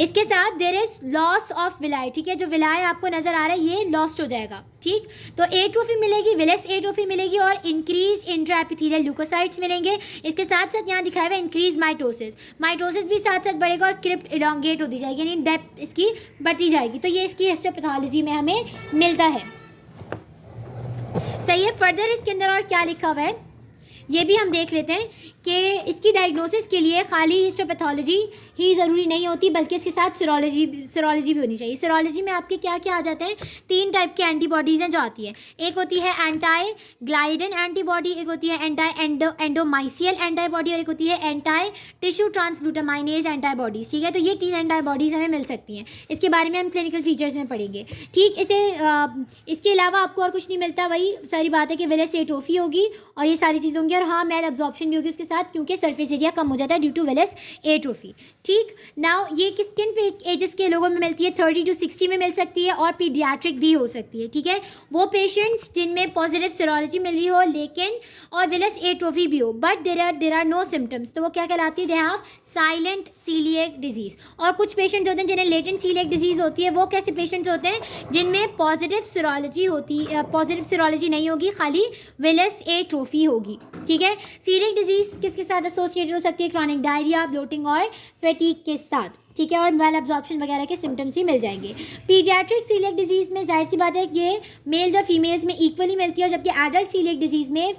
इसके साथ there is loss of विलाय, ठीक है, जो विलाय आपको नजर आ रहा है ये लॉस्ट हो जाएगा, ठीक। तो एट्रोफी मिलेगी, विलस एट्रोफी मिलेगी और इंक्रीज इंट्राएपिथेलियल ल्यूकोसाइट्स मिलेंगे। इसके साथ साथ यहाँ दिखाया हुआ है इंक्रीज माइटोसिस, माइटोसिस भी साथ साथ बढ़ेगा और क्रिप्ट इलोंगेट होती जाएगी, यानी डेप्थ इसकी बढ़ती जाएगी। तो ये इसकी हिस्टोपैथोलॉजी में हमें मिलता है। सही है। फर्दर इसके अंदर और क्या लिखा हुआ है ये भी हम देख लेते हैं कि इसकी डायग्नोसिस के लिए खाली हिस्टोपैथोलॉजी ही ज़रूरी नहीं होती, बल्कि इसके साथ सीरोलॉजी भी होनी चाहिए। सीरोलॉजी में आपके क्या क्या आ जाते हैं, 3 टाइप के एंटीबॉडीज़ हैं जो आती है। एक होती है एंटाई ग्लाइडन एंटीबॉडी, एक होती है एंटाई एंडोमाइसियल एंटीबॉडी और एक होती है एंटाई टिश्यू ट्रांसग्लूटामाइनेज एंटीबॉडीज़, ठीक है। तो ये 3 एंटीबॉडीज़ हमें मिल सकती हैं। इसके बारे में हम क्लिनिकल फीचर्स में पढ़ेंगे, ठीक। इसके अलावा आपको और कुछ नहीं मिलता, वही सारी बात है कि विलस एट्रोफी होगी और ये सारी चीज़ें होंगी, और हाँ मेल एब्जॉर्प्शन भी होगी उसके साथ, क्योंकि सरफेस एरिया कम हो जाता है ड्यू टू विलस एट्रोफी, ठीक। नाउ ये किन एजेस के लोगों में मिलती है, 30 to 60 में मिल सकती है और पीडियाट्रिक भी हो सकती है, ठीक है। वो पेशेंट्स जिनमें पॉजिटिव सीरोलॉजी मिल रही हो लेकिन और विलस एट्रोफी भी हो, but there are no symptoms, तो वो क्या कहलाती है, they have silent coeliac disease. और कुछ पेशेंट्स होते हैं जिन्हें लेटेंट सीलिएक डिजीज़ होती है, वो कैसे पेशेंट्स होते हैं जिनमें पॉजिटिव सीरोलॉजी होती है, पॉजिटिव सीरोलॉजी नहीं होगी, खाली विलस एट्रोफी होगी, ठीक है। सीलिएक डिजीज़ किसके साथ एसोसिएटेड हो सकती है, क्रॉनिक डायरिया, ब्लोटिंग और फैटीग के साथ, ठीक है, और मेल एब्जॉर्प्शन वगैरह के सिम्टम्स ही मिल जाएंगे। पीडियाट्रिक सीलिएक डिजीज़ में जाहिर सी बात है कि ये मेल्स और फीमेल्स में इक्वली मिलती है, जबकि एडल्ट सीलिएक डिजीज़ में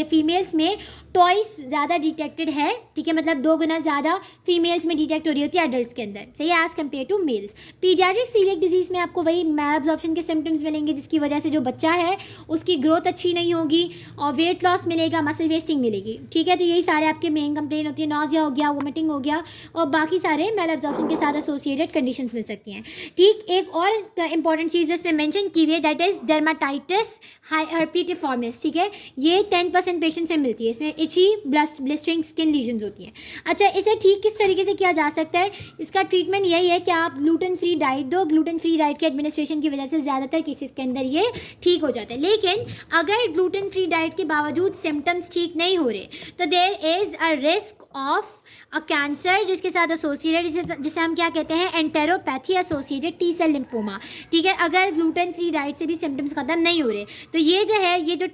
फीमेल्स में ट्वाइस ज़्यादा डिटेक्टेड है, ठीक है, मतलब 2 गुना ज़्यादा फीमेल्स में डिटेक्ट हो रही होती है एडल्ट्स के अंदर, सही है, as compared to males. Paediatric coeliac disease में आपको वही मेल एब्जॉर्प्शन के सिम्टम्स मिलेंगे, जिसकी वजह से जो बच्चा है उसकी ग्रोथ अच्छी नहीं होगी और वेट लॉस मिलेगा, मसल वेस्टिंग मिलेगी, ठीक है। तो यही सारे आपके मेन कंप्लेन होती है, नॉजिया हो गया, वोमिटिंग हो गया और बाकी सारे मेल एब्जॉर्प्शन के साथ एसोसिएटेड कंडीशंस मिल सकती हैं, ठीक। एक और इंपॉर्टेंट चीज़ जिसमें मेंशन की हुई है दैट इज डर्माटाइटिस हर्पिटिफॉर्मिस, ठीक है, ये 10% पेशेंट से मिलती है। इसमें इची ब्लिस्टरिंग स्किन लीजन्स होती हैं। अच्छा, इसे ठीक किस तरीके से किया जा सकता है, इसका ट्रीटमेंट यही है कि आप ग्लूटेन फ्री डाइट दो। ग्लूटेन फ्री डाइट के एडमिनिस्ट्रेशन की वजह से ज़्यादातर केसेस के अंदर ये ठीक हो जाता है, लेकिन अगर ग्लूटेन फ्री डाइट के बावजूद सिम्टम्स ठीक नहीं हो रहे तो there is a risk of a cancer जिसके साथ एसोसिएटेड, जिसे हम क्या कहते हैं, enteropathy associated T cell lymphoma, ठीक है। अगर ग्लूटेन फ्री डाइट से भी सिम्टम्स खत्म नहीं हो रहे तो ये जो है, ये जो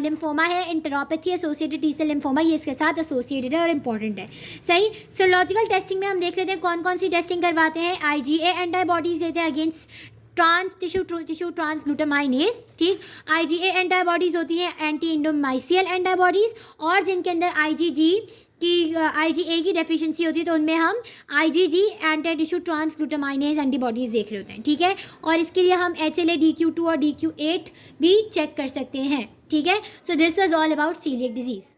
लिम्फोमा है, enteropathy associated T cell lymphoma, ये इसके साथ एसोसिएटेड है और इंपॉर्टेंट है, सही। सीरोलॉजिकल टेस्टिंग में हम देख लेते हैं कौन कौन सी टेस्टिंग करवाते हैं। IgA एंटीबॉडीज़ देते हैं अगेंस्ट टिश्यू ट्रांसग्लूटामाइनेज, ठीक। IgA एंटीबॉडीज़ होती हैं एंटी इंडोमाइसियल एंटीबॉडीज़, और जिनके अंदर IgA की डेफिशिएंसी होती है तो उनमें हम IgG एंटी टिश्यू ट्रांसग्लूटामाइनेज एंटीबॉडीज़ देख रहे होते हैं, ठीक है। और इसके लिए हम HLA DQ2 और DQ8 भी चेक कर सकते हैं, ठीक है। So this was all about coeliac disease.